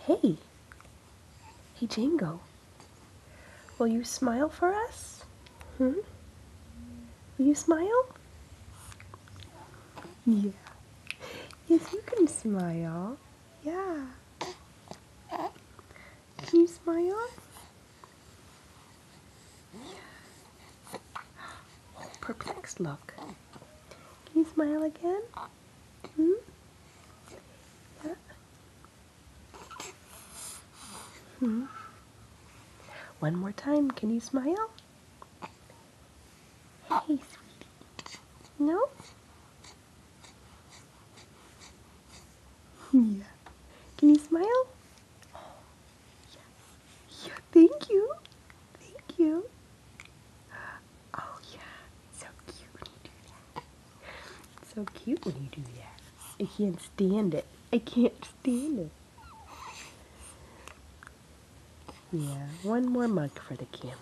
Hey, hey Django, will you smile for us? Hmm? Will you smile? Yeah. Yes, you can smile. Yeah. Can you smile? Oh, perplexed look. Can you smile again? Hmm? Yeah. Hmm? One more time, can you smile? Hey, sweetie. No? Yeah. Can you smile? Yeah, thank you. Thank you. Oh, yeah. So cute when you do that. So cute when you do that. I can't stand it. I can't stand it. Yeah, one more mug for the camera.